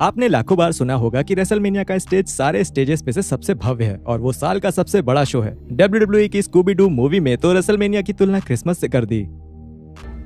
आपने लाखों बार सुना होगा कि रेसलमेनिया का स्टेज सारे स्टेजेस में से सबसे भव्य है और वो साल का सबसे बड़ा शो है। WWE की स्कूबी डू मूवी में तो रेसलमेनिया की तुलना क्रिसमस से कर दी।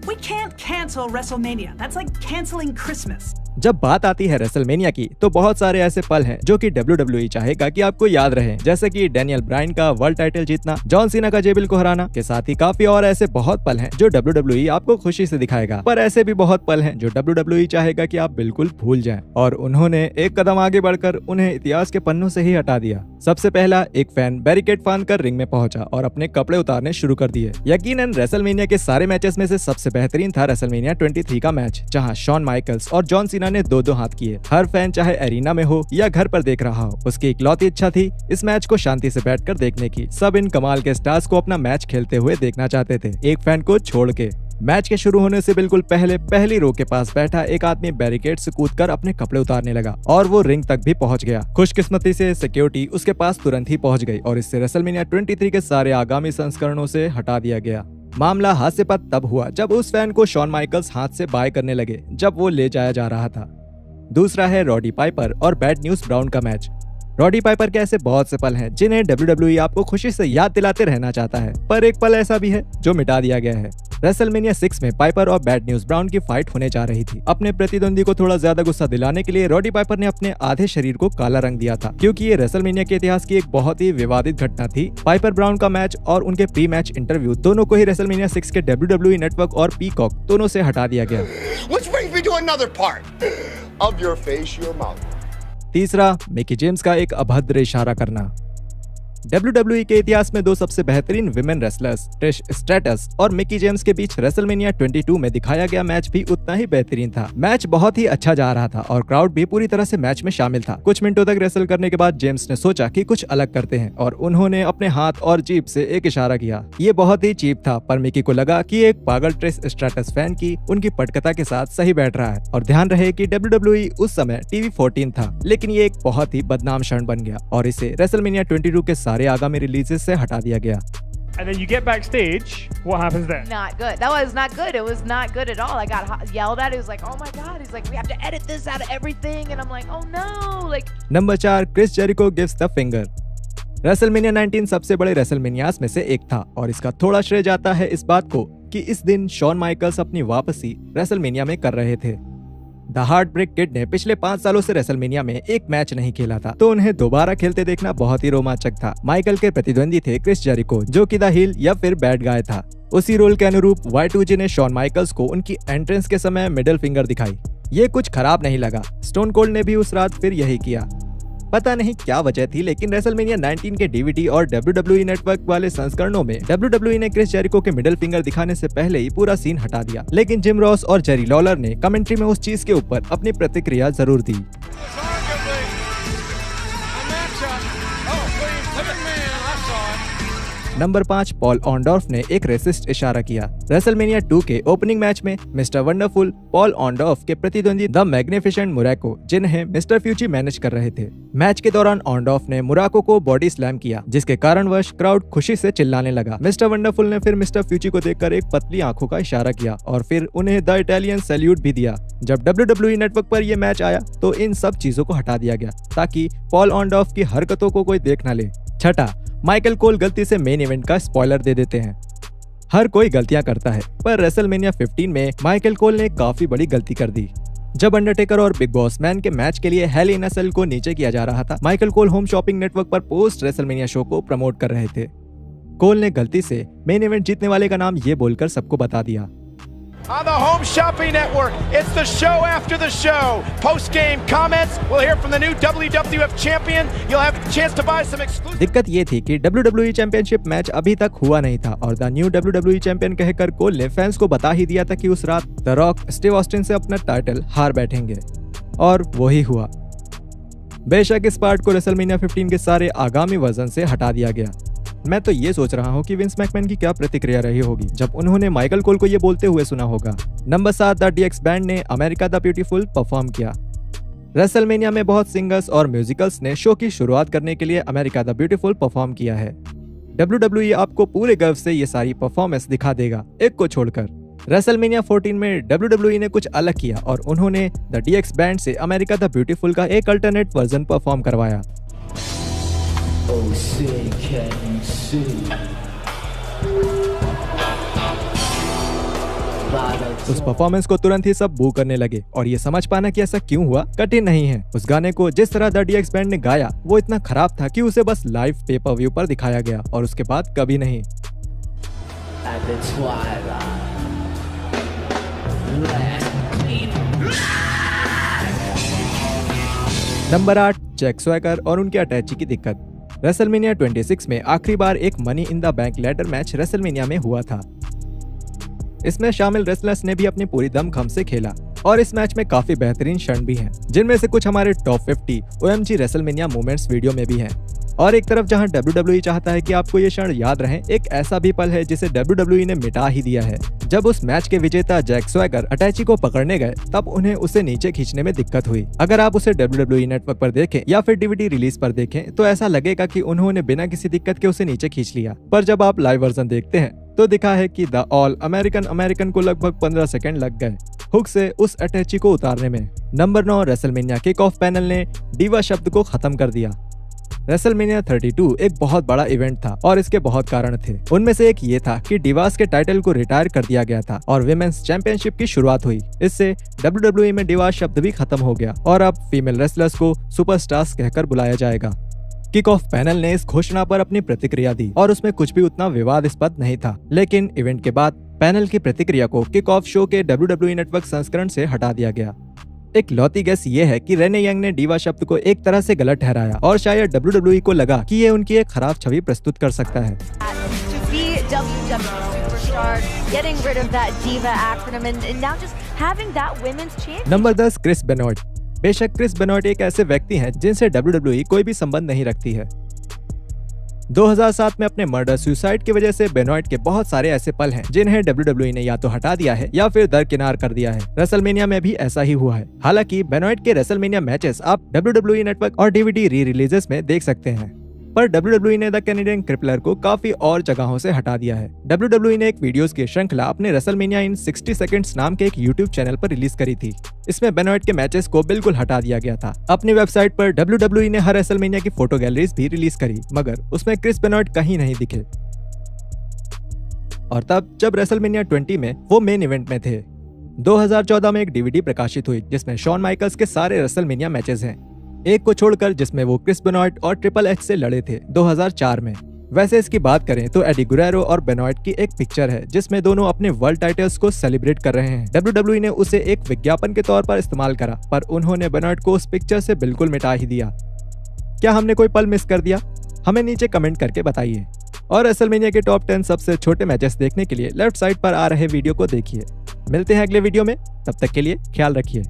We can't cancel WrestleMania. That's like canceling Christmas. जब बात आती है रेसलमेनिया की तो बहुत सारे ऐसे पल हैं जो कि WWE चाहेगा कि आपको याद रहे, जैसे कि डैनियल ब्रायन का वर्ल्ड टाइटल जीतना, जॉन सीना का जेबिल को हराना के साथ ही काफी और ऐसे बहुत पल हैं जो WWE आपको खुशी से दिखाएगा। पर ऐसे भी बहुत पल हैं जो WWE चाहेगा कि आप बिल्कुल भूल जाएं, और उन्होंने एक कदम आगे बढ़कर उन्हें इतिहास के पन्नों से ही हटा दिया। सबसे पहला, एक फैन बैरिकेड फांद कर रिंग में पहुंचा और अपने कपड़े उतारने शुरू कर दिए। यकीनन रेसलमेनिया के सारे मैचेस में से सबसे बेहतरीन था रेसलमेनिया 23 का मैच, जहां शॉन माइकल्स और जॉन सीना ने दो हाथ किए। हर फैन चाहे एरिना में हो या घर पर देख रहा हो, उसकी इकलौती इच्छा थी इस मैच को शांति से बैठकर देखने की। सब इन कमाल के स्टार्स को अपना मैच खेलते हुए देखना चाहते थे, एक फैन को छोड़ के। मैच के शुरू होने से बिल्कुल पहले पहली रो के पास बैठा एक आदमी बैरिकेड से कूदकर अपने कपड़े उतारने लगा और वो रिंग तक भी पहुंच गया। खुशकिस्मती से सिक्योरिटी उसके पास तुरंत ही पहुंच गई और इससे रेसलमेनिया 23 के सारे आगामी संस्करणों से हटा दिया गया। मामला हास्यास्पद तब हुआ जब उस फैन को शॉन माइकल्स हाथ से बाय करने लगे जब वो ले जाया जा रहा था। दूसरा है रॉडी पाइपर और बैड न्यूज ब्राउन का मैच। रॉडी पाइपर के ऐसे बहुत से पल हैं जिन्हें WWE आपको खुशी से याद दिलाते रहना चाहता है, पर एक पल ऐसा भी है जो मिटा दिया गया है। रेसलमेनिया 6 में पाइपर और बैड न्यूज ब्राउन की फाइट होने जा रही थी। अपने प्रतिद्वंदी को थोड़ा ज्यादा गुस्सा दिलाने के लिए रॉडी पाइपर ने अपने आधे शरीर को काला रंग दिया था, क्योंकि ये रेसलमेनिया के इतिहास की एक बहुत ही विवादित घटना थी। पाइपर ब्राउन का मैच और उनके प्री मैच इंटरव्यू दोनों को ही रेसलमेनिया 6 के WWE नेटवर्क और पीकॉक दोनों से हटा दिया गया। तीसरा, मिकी जेम्स का एक अभद्र इशारा करना। WWE के इतिहास में दो सबसे बेहतरीन विमेन रेसलर्स ट्रिश स्ट्रैटस और मिकी जेम्स के बीच रेसलमेनिया 22 में दिखाया गया मैच भी उतना ही बेहतरीन था। मैच बहुत ही अच्छा जा रहा था और क्राउड भी पूरी तरह से मैच में शामिल था। कुछ मिनटों तक रेसल करने के बाद जेम्स ने सोचा कि कुछ अलग करते हैं और उन्होंने अपने हाथ और जीभ से एक इशारा किया। ये बहुत ही चीप था, पर मिकी को लगा कि एक पागल ट्रिश स्ट्रैटस फैन की उनकी पटकथा के साथ सही बैठ रहा है। और ध्यान रहे कि WWE उस समय TV 14 था, लेकिन ये एक बहुत ही बदनाम क्षण बन गया और इसे रेसलमेनिया 22 के सारे आगामी रिलीजेस से हटा दिया गया। And then you get backstage, what happens then? Not good. That was not good. It was not good at all. I got yelled at. It was like, oh my God. He's like, we have to edit this out of everything. And I'm like, oh no. Like. Number 4, Chris Jericho gives the finger. WrestleMania 19 सबसे बड़े रेसलमेनियास में से एक था और इसका थोड़ा श्रेय जाता है इस बात को कि इस दिन शॉन माइकल्स अपनी वापसी रेसलमेनिया में कर रहे थे। द हार्ट ब्रेक किड ने पिछले 5 सालों से रेसलमेनिया में एक मैच नहीं खेला था, तो उन्हें दोबारा खेलते देखना बहुत ही रोमांचक था। माइकल के प्रतिद्वंदी थे क्रिस जेरिको, जो कि द हील या फिर बैड गाय था। उसी रोल के अनुरूप Y2J ने शॉन माइकल्स को उनकी एंट्रेंस के समय मिडिल फिंगर दिखाई। ये कुछ खराब नहीं लगा। स्टोन कोल्ड ने भी उस रात फिर यही किया। पता नहीं क्या वजह थी, लेकिन रेसलमेनिया 19 के DVD और WWE नेटवर्क वाले संस्करणों में WWE ने क्रिस जेरिको के मिडिल फिंगर दिखाने से पहले ही पूरा सीन हटा दिया, लेकिन जिम रॉस और जेरी लॉलर ने कमेंट्री में उस चीज के ऊपर अपनी प्रतिक्रिया जरूर दी। नंबर 5, पॉल ऑनडॉर्फ ने एक रेसिस्ट इशारा किया। रेसलमेनिया 2 के ओपनिंग मैच में मिस्टर वंडरफुल पॉल ऑनडॉर्फ के प्रतिद्वंदी द मैग्निफिसेंट मुराको, जिन्हें मिस्टर फ्यूची मैनेज कर रहे थे। मैच के दौरान ऑनडॉर्फ ने मुराको को बॉडी स्लैम किया, जिसके कारणवश क्राउड खुशी से चिल्लाने लगा। मिस्टर वंडरफुल ने फिर मिस्टर फ्यूची को देखकर एक पतली आंखों का इशारा किया और फिर उन्हें द इटालियन सैल्यूट भी दिया। जब WWE नेटवर्क पर यह मैच आया तो इन सब चीजों को हटा दिया गया ताकि पॉल ऑनडॉर्फ की हरकतों को कोई देख न ले। छठा, माइकल कोल गलती से मेन इवेंट का स्पॉइलर दे देते हैं। हर कोई गलतियां करता है, पर रेसलमेनिया 15 में माइकल कोल ने काफी बड़ी गलती कर दी। जब अंडरटेकर और बिग बॉस मैन के मैच के लिए हेल इन अ सेल को नीचे किया जा रहा था, Michael Cole home shopping network पर पोस्ट रेसलमेनिया शो को प्रमोट कर रहे थे। कोल ने गलती से मेन इवेंट जीतने वाले का नाम ये बोलकर सबको बता दिया। On the Home Shopping Network, it's the show after the show. Post-game comments, we'll hear from the new WWF champion. You'll have a chance to buy some exclusive. दिक्कत ये थी कि WWE चैंपियनशिप मैच अभी तक हुआ नहीं था और द न्यू WWE चैंपियन कहकर कोल ने फैंस को बता ही दिया था कि उस रात द रॉक स्टीव ऑस्टिन से अपना टाइटल हार बैठेंगे, और वही हुआ। बेशक इस पार्ट को रेसलमेनिया 15 के सारे आगामी वर्जन से हटा दिया गया। मैं तो ये सोच रहा हूँ कि विंस मैकमैन की क्या प्रतिक्रिया रही होगी जब उन्होंने माइकल कोल को ये बोलते हुए सुना होगा। नंबर 7, द DX बैंड ने अमेरिका द ब्यूटीफुल परफॉर्म किया। रेसलमेनिया में बहुत सिंगर्स और म्यूजिकल्स ने शो की शुरुआत करने के लिए अमेरिका द ब्यूटीफुल परफॉर्म किया है। WWE आपको पूरे गर्व से ये सारी परफॉर्मेंस दिखा देगा, एक को छोड़कर। रेसलमेनिया 14 में WWE ने कुछ अलग किया और उन्होंने द DX बैंड से अमेरिका द ब्यूटीफुल का एक अल्टरनेट वर्जन परफॉर्म करवाया। उस परफॉर्मेंस को तुरंत ही सब बू करने लगे और ये समझ पाना कि ऐसा क्यों हुआ कठिन नहीं है। उस गाने को जिस तरह द DX बैंड ने गाया वो इतना खराब था कि उसे बस लाइव पेपर-व्यू पर दिखाया गया और उसके बाद कभी नहीं। नंबर 8, जैक स्वैगर और उनके अटैची की दिक्कत। रेसलमेनिया 26 में आखिरी बार एक money in the bank ladder match WrestleMania में हुआ था। इसमें शामिल रेसलर्स ने भी अपनी पूरी दमखम से खेला और इस मैच में काफी बेहतरीन क्षण भी हैं, जिनमें से कुछ हमारे top 50 OMG WrestleMania moments video में भी हैं। और एक तरफ जहां WWE चाहता है कि आपको ये क्षण याद रहे, एक ऐसा भी पल है जिसे WWE ने मिटा ही दिया है। जब उस मैच के विजेता जैक स्वैगर अटैची को पकड़ने गए तब उन्हें उसे नीचे खींचने में दिक्कत हुई। अगर आप उसे WWE नेटवर्क पर देखें या फिर DVD रिलीज पर देखें तो ऐसा लगेगा कि उन्होंने बिना किसी दिक्कत के उसे नीचे खींच लिया, पर जब आप लाइव वर्जन देखते हैं तो दिखा है कि द ऑल अमेरिकन को लगभग 15 सेकंड लग गए हुक से उस अटैची को उतारने में। Number 9, WrestleMania kick off panel ने डीवा शब्द को खत्म कर दिया। रेसलमेनिया 32 एक बहुत बड़ा इवेंट था और इसके बहुत कारण थे। उनमें से एक ये था कि डिवास के टाइटल को रिटायर कर दिया गया था और विमेंस चैंपियनशिप की शुरुआत हुई। इससे WWE में डिवास शब्द भी खत्म हो गया और अब फीमेल रेसलर्स को सुपरस्टार्स कहकर बुलाया जाएगा। किक ऑफ पैनल ने इस घोषणा पर अपनी प्रतिक्रिया दी और उसमें कुछ भी उतना विवादास्पद नहीं था, लेकिन इवेंट के बाद पैनल की प्रतिक्रिया को किक ऑफ शो के WWE नेटवर्क संस्करण से हटा दिया गया। एक लौती गेस ये है कि रेने यंग ने डीवा शब्द को एक तरह से गलत ठहराया और शायद WWE को लगा कि ये उनकी एक खराब छवि प्रस्तुत कर सकता है। Number 10, Chris Benoit. बेशक क्रिस बेनॉट एक ऐसे व्यक्ति हैं जिनसे WWE कोई भी संबंध नहीं रखती है। 2007 में अपने मर्डर सुसाइड की वजह से बेनॉट के बहुत सारे ऐसे पल हैं जिन्हें WWE ने या तो हटा दिया है या फिर दरकिनार कर दिया है। रेसलमेनिया में भी ऐसा ही हुआ है। हालांकि बेनॉट के रेसलमेनिया मैचेस आप WWE नेटवर्क और DVD री रिलीजेस में देख सकते हैं, पर WWE ने द कैनेडियन क्रिपलर को काफी और जगहों से हटा दिया है। WWE ने एक वीडियोस की श्रृंखला अपने रेसलमेनिया इन 60 सेकंड्स नाम के एक YouTube चैनल पर रिलीज करी थी। इसमें बेनॉट के मैचेस को बिल्कुल हटा दिया गया था। अपनी वेबसाइट पर WWE ने हर रेसलमेनिया की फोटो गैलरीज भी रिलीज करी, मगर उसमें क्रिस बेनॉट कहीं नहीं दिखे। और तब जब रेसलमेनिया 20 में वो मेन इवेंट में थे। 2014 में एक DVD प्रकाशित हुई जिसमें शॉन माइकल्स के सारे रेसलमेनिया मैचेस हैं, एक को छोड़कर जिसमें वो क्रिस बेनॉट और ट्रिपल एच से लड़े थे 2004 में। वैसे इसकी बात करें तो एडी गुरेरो और बेनॉट की एक पिक्चर है जिसमें दोनों अपने वर्ल्ड टाइटल्स को सेलिब्रेट कर रहे हैं। WWE ने उसे एक विज्ञापन के तौर पर इस्तेमाल करा, पर उन्होंने बेनॉट को उस पिक्चर से बिल्कुल मिटा ही दिया। क्या हमने कोई पल मिस कर दिया? हमें नीचे कमेंट करके बताइए। और रेसलमेनिया के टॉप 10 सबसे छोटे मैचेस देखने के लिए लेफ्ट साइड पर आ रहे वीडियो को देखिए। मिलते हैं अगले वीडियो में, तब तक के लिए ख्याल रखिए।